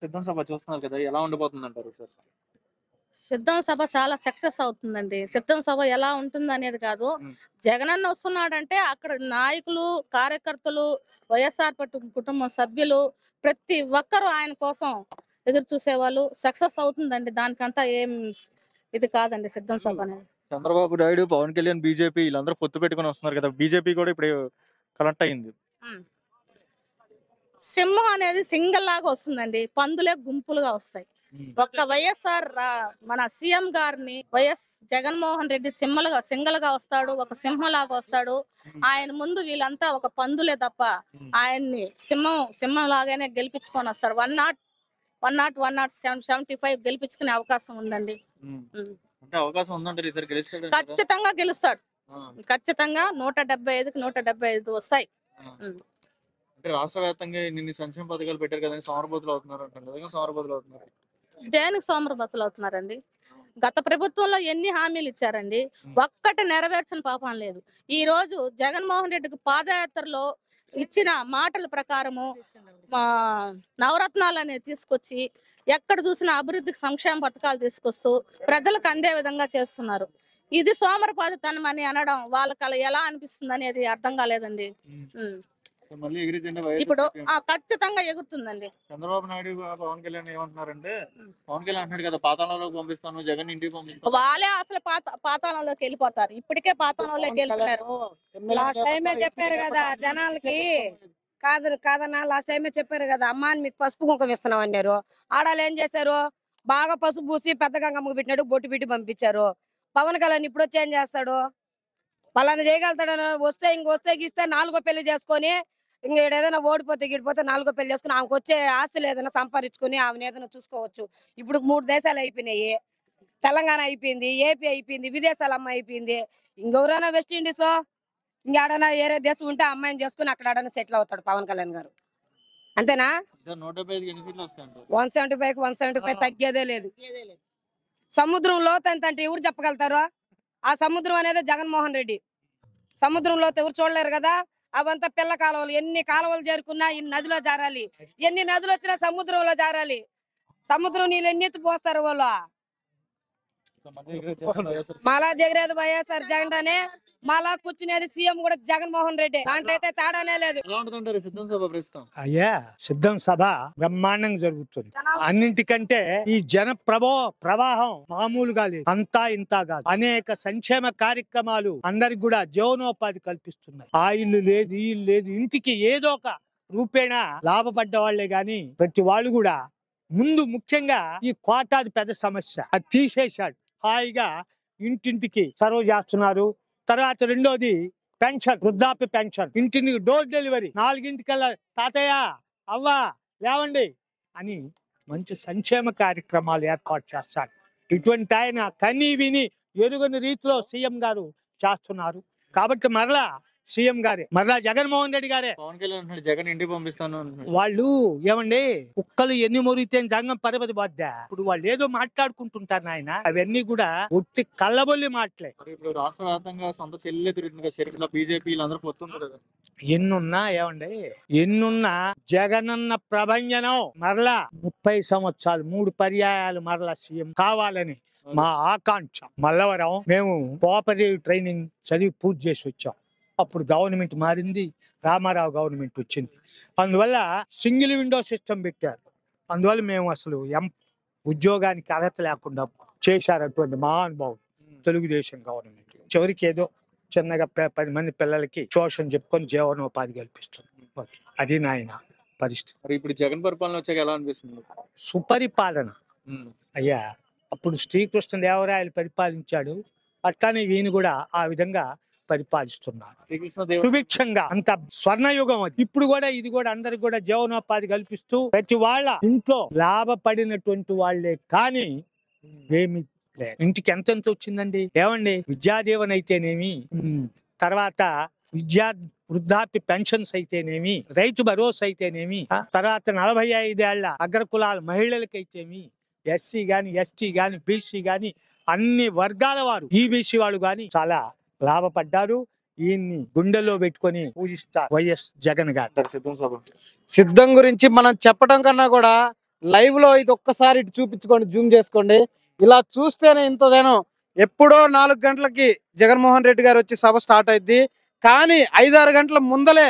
సిద్ధం సభ చూస్తున్నారు కదా, ఎలా ఉండబోతుంది అంటారు సార్? సిద్ధం సభ చాలా సక్సెస్ అవుతుందండి. సిద్ధం సభ ఎలా ఉంటుంది అనేది కాదు, జగనన్న వస్తున్నాడంటే అక్కడ నాయకులు, కార్యకర్తలు, వైఎస్ఆర్ కుటుంబ సభ్యులు ప్రతి ఒక్కరూ ఆయన కోసం ఎదురు చూసేవాళ్ళు. సక్సెస్ అవుతుందండి, దానికంతా ఏం ఇది కాదండి సిద్ధం సభ అనేది. చంద్రబాబు నాయుడు, పవన్ కళ్యాణ్, బీజేపీ వీళ్ళందరూ పొత్తు పెట్టుకుని వస్తున్నారు కదా, బీజేపీ కూడా ఇప్పుడు కనెక్ట్ అయింది. సింహం అనేది సింగల్ లాగా వస్తుందండి, పందులే గుంపులుగా వస్తాయి. ఒక్క వైఎస్ఆర్ మన సీఎం గారిని వైఎస్ జగన్మోహన్ రెడ్డి సింగల్ గా వస్తాడు, ఒక సింహం లాగా వస్తాడు. ఆయన ముందు వీళ్ళంతా ఒక పందులే తప్ప ఆయన్ని సింహం లాగానే గెలిపించుకొని వస్తాడు. 175 గెలిపించుకునే అవకాశం ఉందండి. ఖచ్చితంగా గెలుస్తాడు. ఖచ్చితంగా 175కి 175 వస్తాయి. రాష్ట్ర వ్యాప్తంగా నిన్న సంక్షేమ పథకాలు పెట్టారు కదా, సోమరబోతులు అవుతున్నారు అంటారు కదా, సోమరబోతులు అవుతున్నారు. దేనికి సోమరబోతులు అవుతున్నారండి? గత ప్రభుత్వంలో ఎన్ని హామీలు ఇచ్చారండి, ఒక్కటి నెరవేర్చిన పాపం లేదు. ఈ రోజు జగన్మోహన్ రెడ్డికి పాదయాత్రలో ఇచ్చిన మాటల ప్రకారము నవరత్నాలు అనేది తీసుకొచ్చి ఎక్కడ చూసినా అభివృద్ధికి సంక్షేమ పథకాలు తీసుకొస్తూ ప్రజలకు అందే విధంగా చేస్తున్నారు. ఇది సోమరపాదతనం అని అనడం వాళ్ళకి అలా ఎలా అనిపిస్తుంది అనేది అర్థం కాలేదండి. ఇప్పుడు ఖచ్చితంగా ఎగురుతుందండి. చంద్రబాబు నాయుడు, పవన్ కళ్యాణ్ ఏమంటున్నారంటే, పవన్ కళ్యాణ్ అంటున్నాడు కదా పాతాళంలోకి పంపిస్తాను, జగన్ ఇంటికి పంపిస్తాను. వాళ్ళే అసలు పాతాళంలోకి వెళ్ళిపోతారు, ఇప్పటికే పాతాళంలోకి వెళ్తున్నారు. లాస్ట్ టైమే చెప్పారు కదా జనాలకి, కాదన్నా లాస్ట్ టైమే చెప్పారు కదా, అమ్మా మీకు పసుపు కుంకుమ ఇస్తున్నాం అన్నారు. ఆడాలు ఏం చేశారు, బాగా పసుపు పూసి పెద్ద గంగమ్మకు పెట్టినాడు, బొట్టు పెట్టి పంపించారు. పవన్ కళ్యాణ్ ఇప్పుడు వచ్చి ఏం చేస్తాడు? వాళ్ళని చేయగలుగుతాడు. వస్తే గీస్తే 4వ పెళ్లి చేసుకొని ఇంక ఏదైనా ఓడిపోతే గిడిపోతే 4వ పెళ్లి చేసుకుని ఆమెకు వచ్చే ఆస్తులు ఏదైనా సంపాదించుకుని ఆమెను ఏదైనా చూసుకోవచ్చు. ఇప్పుడు 3 దేశాలు అయిపోయినాయి, తెలంగాణ అయిపోయింది, ఏపీ అయిపోయింది, విదేశాల అమ్మాయి అయిపోయింది. ఇంకెవరైనా వెస్ట్ ఇండీస్ ఇంకేడైనా ఏరే దేశం ఉంటే అమ్మాయిని చేసుకుని అక్కడ ఆడైనా సెటిల్ అవుతాడు పవన్ కళ్యాణ్ గారు. అంతేనా? 175కి 175 తగ్గేదే లేదు. సముద్రం లోతు ఎంత అంటే ఎవరు చెప్పగలుగుతారు? ఆ సముద్రం అనేది జగన్మోహన్ రెడ్డి. సముద్రం లోతు ఎవరు చూడలేరు కదా. అవంతా పిల్ల కాలువలు, ఎన్ని కాలువలు చేరుకున్నా ఇన్ని నదిలో జారాలి, ఎన్ని నదులు వచ్చినా సముద్రంలో జారాలి. సముద్రం నీళ్ళు ఎన్ని ఎత్తి పోస్తారు వాళ్ళు. మళ్ళా జగరేది వైఎస్ఆర్ జగన్ అనే, మళ్ళా కూర్చునేది సీఎం కూడా జగన్మోహన్ రెడ్డి. దాంట్లో అయితే తేడానే లేదు. అయ్యా, సిద్ధం సభ బ్రహ్మాండంగా జరుగుతుంది. అన్నింటికంటే ఈ జన ప్రవాహం మామూలుగా లేదు, అంతా ఇంతా కాదు. అనేక సంక్షేమ కార్యక్రమాలు అందరికి కూడా జీవనోపాధి కల్పిస్తున్నాయి. ఆ ఇల్లు లేదు, ఈ ఇల్లు లేదు, ఇంటికి ఏదో ఒక రూపేణ లాభపడ్డ వాళ్లే గాని ప్రతి వాళ్ళు కూడా ముందు ముఖ్యంగా ఈ కోటాది పెద్ద సమస్య అది తీసేశాడు. హాయిగా ఇంటింటికి సర్వ్ చేస్తున్నారు. తర్వాత రెండోది పెన్షన్, వృద్ధాప్య పెన్షన్, ఇంటిని డోర్ డెలివరీ, 4ంటికల్లా తాతయ్య అవ్వ లేవండి అని మంచి సంక్షేమ కార్యక్రమాలు ఏర్పాటు చేస్తారు. ఇటువంటి ఆయన కని విని ఎరుగని రీతిలో సీఎం గారు చేస్తున్నారు. కాబట్టి మరలా సీఎం గారే, మరలా జగన్మోహన్ రెడ్డి గారే. పవన్ కళ్యాణ్ జగన్ ఇంటికి పంపిస్తాను వాళ్ళు ఏమండి, కుక్కలు ఎన్ని మొరిగితే జంగం పరపతి పోద్దా. ఇప్పుడు వాళ్ళు ఏదో మాట్లాడుకుంటుంటారు నాయన, అవన్నీ కూడా ఒట్టి కళ్ళబొల్లి మాటలే. ఇప్పుడు రాష్ట్ర వ్యాప్తంగా సొంత చెల్లెలే తిరుగుతుంది కదా, బీజేపీ వీళ్ళందరూ పొత్తుంది కదా. ఎన్నున్నా ఏమండి, ఎన్నున్నా జగనన్న ప్రభంజనం మరలా 30 సంవత్సరాలు 3 పర్యాయాలు మరలా సీఎం కావాలని మా ఆకాంక్ష. మల్లవరం మేము కోఆపరేటివ్ ట్రైనింగ్ చదివి పూర్తి చేసి వచ్చాం. అప్పుడు గవర్నమెంట్ మారింది, రామారావు గవర్నమెంట్ వచ్చింది. అందువల్ల సింగిల్ విండో సిస్టమ్ పెట్టారు. అందువల్ల మేము అసలు ఉద్యోగానికి అర్హత లేకుండా చేశారు అటువంటి మహానుభావుడు తెలుగుదేశం గవర్నమెంట్. చివరికి ఏదో చిన్నగా 10 మంది పిల్లలకి ట్యూషన్ చెప్పుకొని జీవనోపాధి కల్పిస్తుంది. అది నాయన పరిస్థితి. ఇప్పుడు జగన్ పరిపాలన వచ్చాక ఎలా అనిపిస్తుంది? సుపరిపాలన అయ్యా. అప్పుడు శ్రీకృష్ణదేవరాయలు పరిపాలించాడు, అట్లానే వీని కూడా ఆ విధంగా పరిపాలిస్తున్నారు సుభిక్షంగా. అంత స్వర్ణయుగం అది. ఇప్పుడు కూడా ఇది కూడా అందరికి కూడా జీవనోపాధి కల్పిస్తూ ప్రతి వాళ్ళ ఇంట్లో లాభపడినటువంటి వాళ్లే కానీ ఏమి లేదు. ఇంటికి ఎంతెంత వచ్చిందండి ఏమండి, విద్యాదీవన అయితేనేమి, తర్వాత వృద్ధాప్య పెన్షన్స్ అయితేనేమి, రైతు భరోసా అయితేనేమి, తర్వాత 45 ఏళ్ల అగ్రకులాల మహిళలకైతేమి, ఎస్సీ గాని, ఎస్టీ గాని, బీసీ గాని, అన్ని వర్గాల వారు, ఈబీసీ వాళ్ళు గాని చాలా లాభపడ్డారు. ఈయన్ని గుండెల్లో పెట్టుకొని పూజిస్తారు వైఎస్ జగన్ గారు. అంటారు సిద్ధం సభ. సిద్ధం గురించి మనం చెప్పడం కన్నా కూడా లైవ్ లో ఇది ఒక్కసారి ఇటు చూపించుకోండి, జూమ్ చేసుకోండి. ఇలా చూస్తేనే ఇంత జనం. ఎప్పుడో 4 గంటలకి జగన్మోహన్ రెడ్డి గారు వచ్చి సభ స్టార్ట్ అయింది, కానీ 5-6 గంటల ముందలే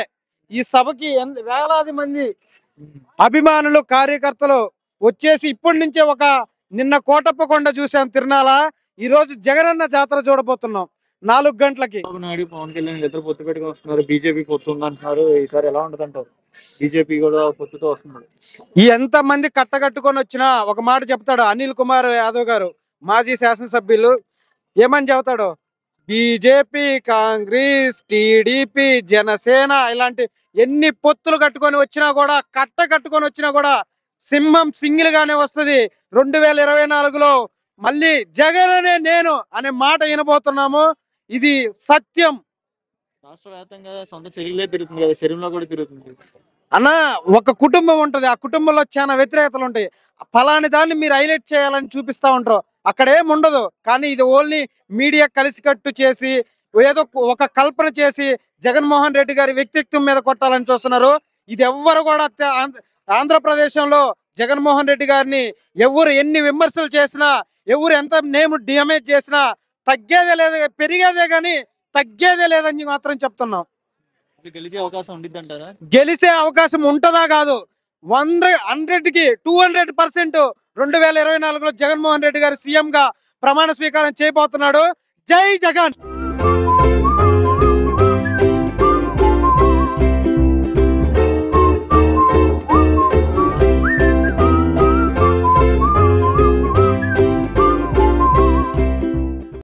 ఈ సభకి వేలాది మంది అభిమానులు కార్యకర్తలు వచ్చేసి ఇప్పటి నుంచే నిన్న కోటప్పకొండ చూసాం తిరునాళ, ఈ రోజు జగనన్న జాతర చూడబోతున్నాం 4 గంటలకి. చంద్రబాబు నాయుడు పవన్ కళ్యాణ్ ఇద్దరు పొత్తు పెట్టుకుని వస్తున్నారు. బీజేపీ పొత్తు ఉందంటున్నారు. ఈసారి ఎలా ఉంటుంది అంటారు? బీజేపీ కూడా పొత్తుతో వస్తున్నారు. ఎంత మంది కట్టగట్టుకొని వచ్చినా ఒక మాట చెప్తాడు అనిల్ కుమార్ యాదవ్ గారు, మాజీ శాసనసభ్యులు. ఏమని చెబుతాడు? బీజేపీ, కాంగ్రెస్, టీడీపీ, జనసేన ఇలాంటి ఎన్ని పొత్తులు కట్టుకొని వచ్చినా కూడా, కట్టుకొని వచ్చినా కూడా సింహం సింగిల్ గానే వస్తుంది. 2024లో మళ్ళీ జగననే నేను అనే మాట వినబోతున్నాము. ఇది సత్యం. రాష్ట్ర వ్యాప్తంగా సొంత చెల్లిలే తిరుగుతుంది కదా, శరీరంలో కూడా తిరుగుతుంది అన్న. ఒక కుటుంబం ఉంటది, ఆ కుటుంబంలో చాలా వ్యతిరేకతలు ఉంటాయి. ఫలాని దాన్ని మీరు హైలైట్ చేయాలని చూపిస్తా ఉంటారు, అక్కడ ఏం ఉండదు. కానీ ఇది ఓన్లీ మీడియా కలిసికట్టు చేసి ఏదో ఒక కల్పన చేసి జగన్మోహన్ రెడ్డి గారి వ్యక్తిత్వం మీద కొట్టాలని చూస్తున్నారు. ఇది ఎవ్వరు కూడా ఆంధ్రప్రదేశంలో జగన్మోహన్ రెడ్డి గారిని ఎవరు ఎన్ని విమర్శలు చేసినా, ఎవరు ఎంత నేమ్ డ్యామేజ్ చేసినా తగ్గేదే లేదు, పెరిగేదే కానీ తగ్గేదే లేదని మాత్రం చెప్తున్నాం. గెలిచే అవకాశం ఉండిద్ది అంటారా? గెలిచే అవకాశం ఉంటుందా కాదు, 100కి 200% 2024లో జగన్మోహన్ రెడ్డి గారు సీఎం గా ప్రమాణ స్వీకారం చేయబోతున్నాడు. జై జగన్.